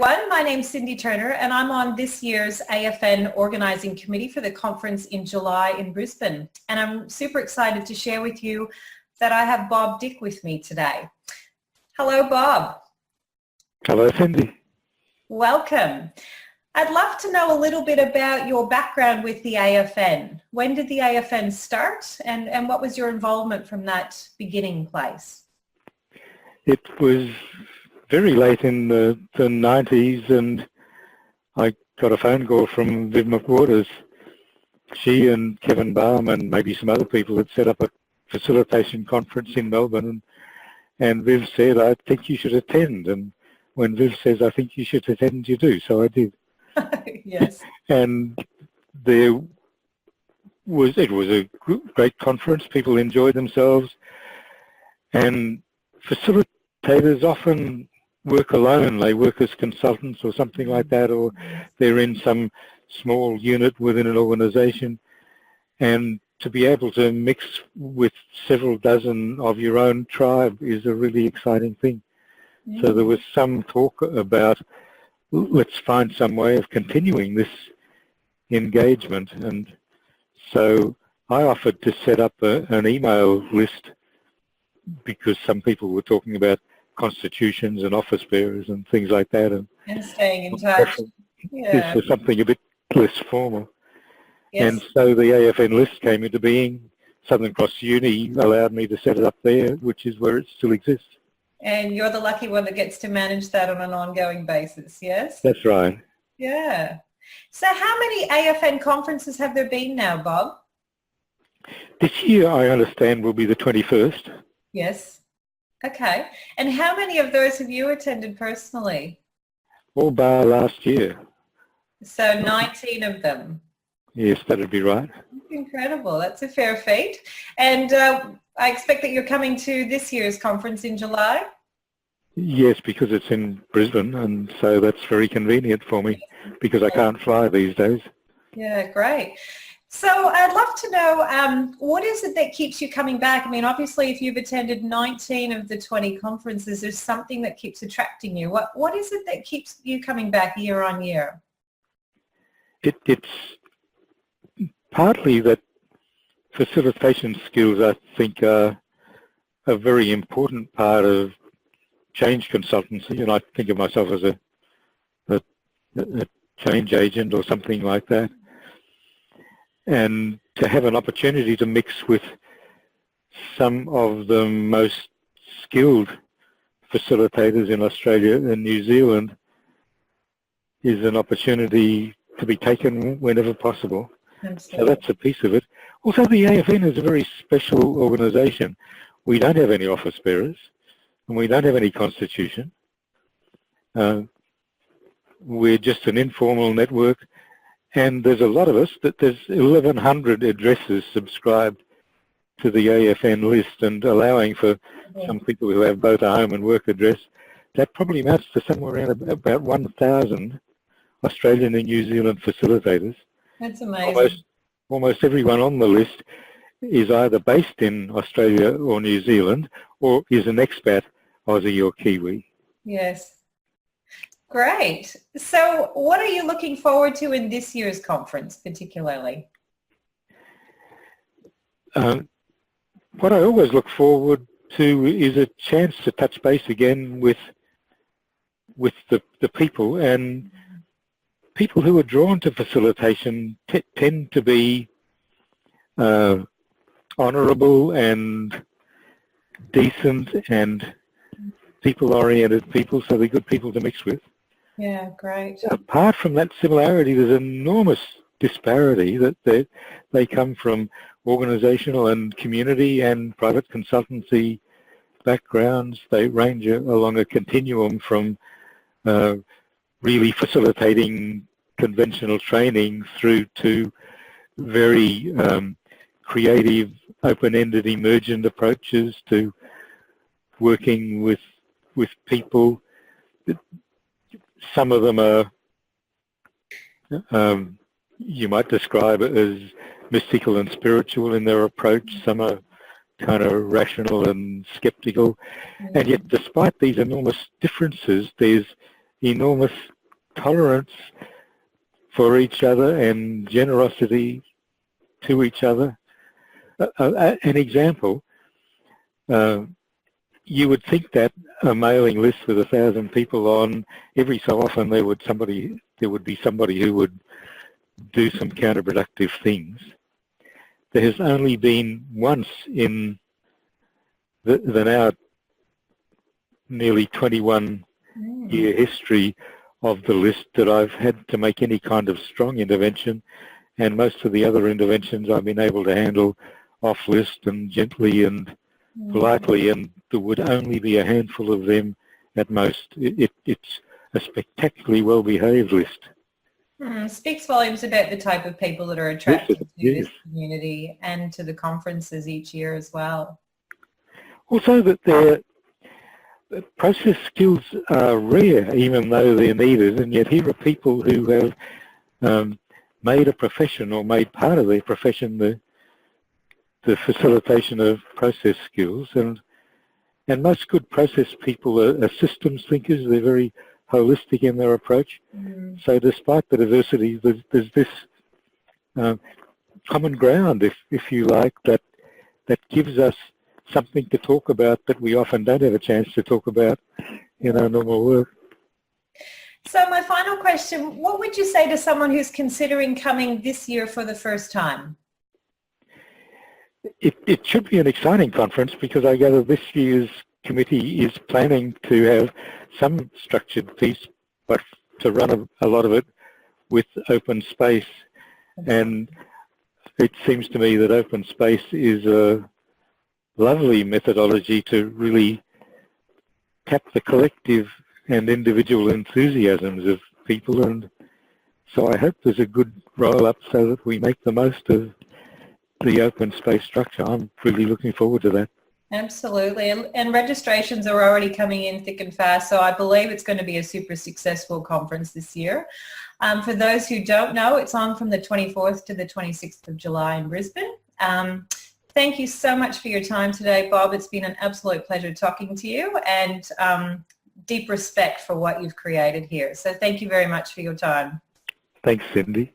My name's Cindy Turner and I'm on this year's AFN Organising Committee for the conference in July in Brisbane. And I'm super excited to share with you that I have Bob Dick with me today. Hello, Bob. Hello, Cindy. Welcome. I'd love to know a little bit about your background with the AFN. When did the AFN start and what was your involvement from that beginning place? It was very late in the 90s and I got a phone call from Viv McWaters. She and Kevin Baum and maybe some other people had set up a facilitation conference in Melbourne and Viv said, I think you should attend. And when Viv says, I think you should attend, you do. So I did. Yes. And it was a great conference. People enjoyed themselves. And facilitators often work alone. They work as consultants or something like that, or they're in some small unit within an organization. And to be able to mix with several dozen of your own tribe is a really exciting thing. Mm. So there was some talk about, let's find some way of continuing this engagement. And so I offered to set up an email list because some people were talking about constitutions and office bearers and things like that. And staying in touch. Yeah. This was something a bit less formal. Yes. And so the AFN list came into being. Southern Cross Uni allowed me to set it up there, which is where it still exists. And you're the lucky one that gets to manage that on an ongoing basis, yes? That's right. Yeah. So how many AFN conferences have there been now, Bob? This year, I understand, will be the 21st. Yes. Okay. And how many of those have you attended personally? All bar last year. So 19 of them. Yes, that'd be right. Incredible. That's a fair feat. And I expect that you're coming to this year's conference in July? Yes, because it's in Brisbane, and so that's very convenient for me because I can't fly these days. Yeah, great. So I'd love to know, what is it that keeps you coming back? I mean, obviously, if you've attended 19 of the 20 conferences, there's something that keeps attracting you. What is it that keeps you coming back year on year? It's partly that facilitation skills, I think, are a very important part of change consultancy, and I think of myself as a change agent or something like that. And to have an opportunity to mix with some of the most skilled facilitators in Australia and New Zealand is an opportunity to be taken whenever possible. Absolutely. So that's a piece of it. Also, the AFN is a very special organisation. We don't have any office bearers and we don't have any constitution. We're just an informal network. And there's a lot of us, that there's 1,100 addresses subscribed to the AFN list and allowing for some people who have both a home and work address. That probably amounts to somewhere around about 1,000 Australian and New Zealand facilitators. That's amazing. Almost everyone on the list is either based in Australia or New Zealand or is an expat, Aussie or Kiwi. Yes. Great. So what are you looking forward to in this year's conference particularly? What I always look forward to is a chance to touch base again with the people, and people who are drawn to facilitation tend to be honourable and decent and people-oriented people, so they're good people to mix with. Yeah, great. Apart from that similarity, there's enormous disparity that they come from organisational and community and private consultancy backgrounds. They range along a continuum from really facilitating conventional training through to very creative, open-ended, emergent approaches to working with people. Some of them are, you might describe it as mystical and spiritual in their approach. Some are kind of rational and skeptical. And yet, despite these enormous differences, there's enormous tolerance for each other and generosity to each other. An example, you would think that a mailing list with 1,000 people on, every so often there would be somebody who would do some counterproductive things. There has only been once in the now nearly 21-year history of the list that I've had to make any kind of strong intervention, and most of the other interventions I've been able to handle off list and gently and politely, and there would only be a handful of them at most. It's a spectacularly well-behaved list. Speaks volumes about the type of people that are attracted to this community and to the conferences each year as well. Also that their process skills are rare, even though they're needed, and yet here are people who have made a profession or made part of their profession the facilitation of process skills, and most good process people are systems thinkers. They're very holistic in their approach. So despite the diversity, there's this common ground, if you like, that gives us something to talk about that we often don't have a chance to talk about in our normal work. So my final question, what would you say to someone who's considering coming this year for the first time? It should be an exciting conference, because I gather this year's committee is planning to have some structured piece, but to run a lot of it with open space. And it seems to me that open space is a lovely methodology to really tap the collective and individual enthusiasms of people, and so I hope there's a good roll-up so that we make the most of the open space structure. I'm really looking forward to that. Absolutely, and registrations are already coming in thick and fast, so I believe it's going to be a super successful conference this year. For those who don't know, it's on from the 24th to the 26th of July in Brisbane. Thank you so much for your time today, Bob. It's been an absolute pleasure talking to you, and deep respect for what you've created here. So thank you very much for your time. Thanks, Cindy.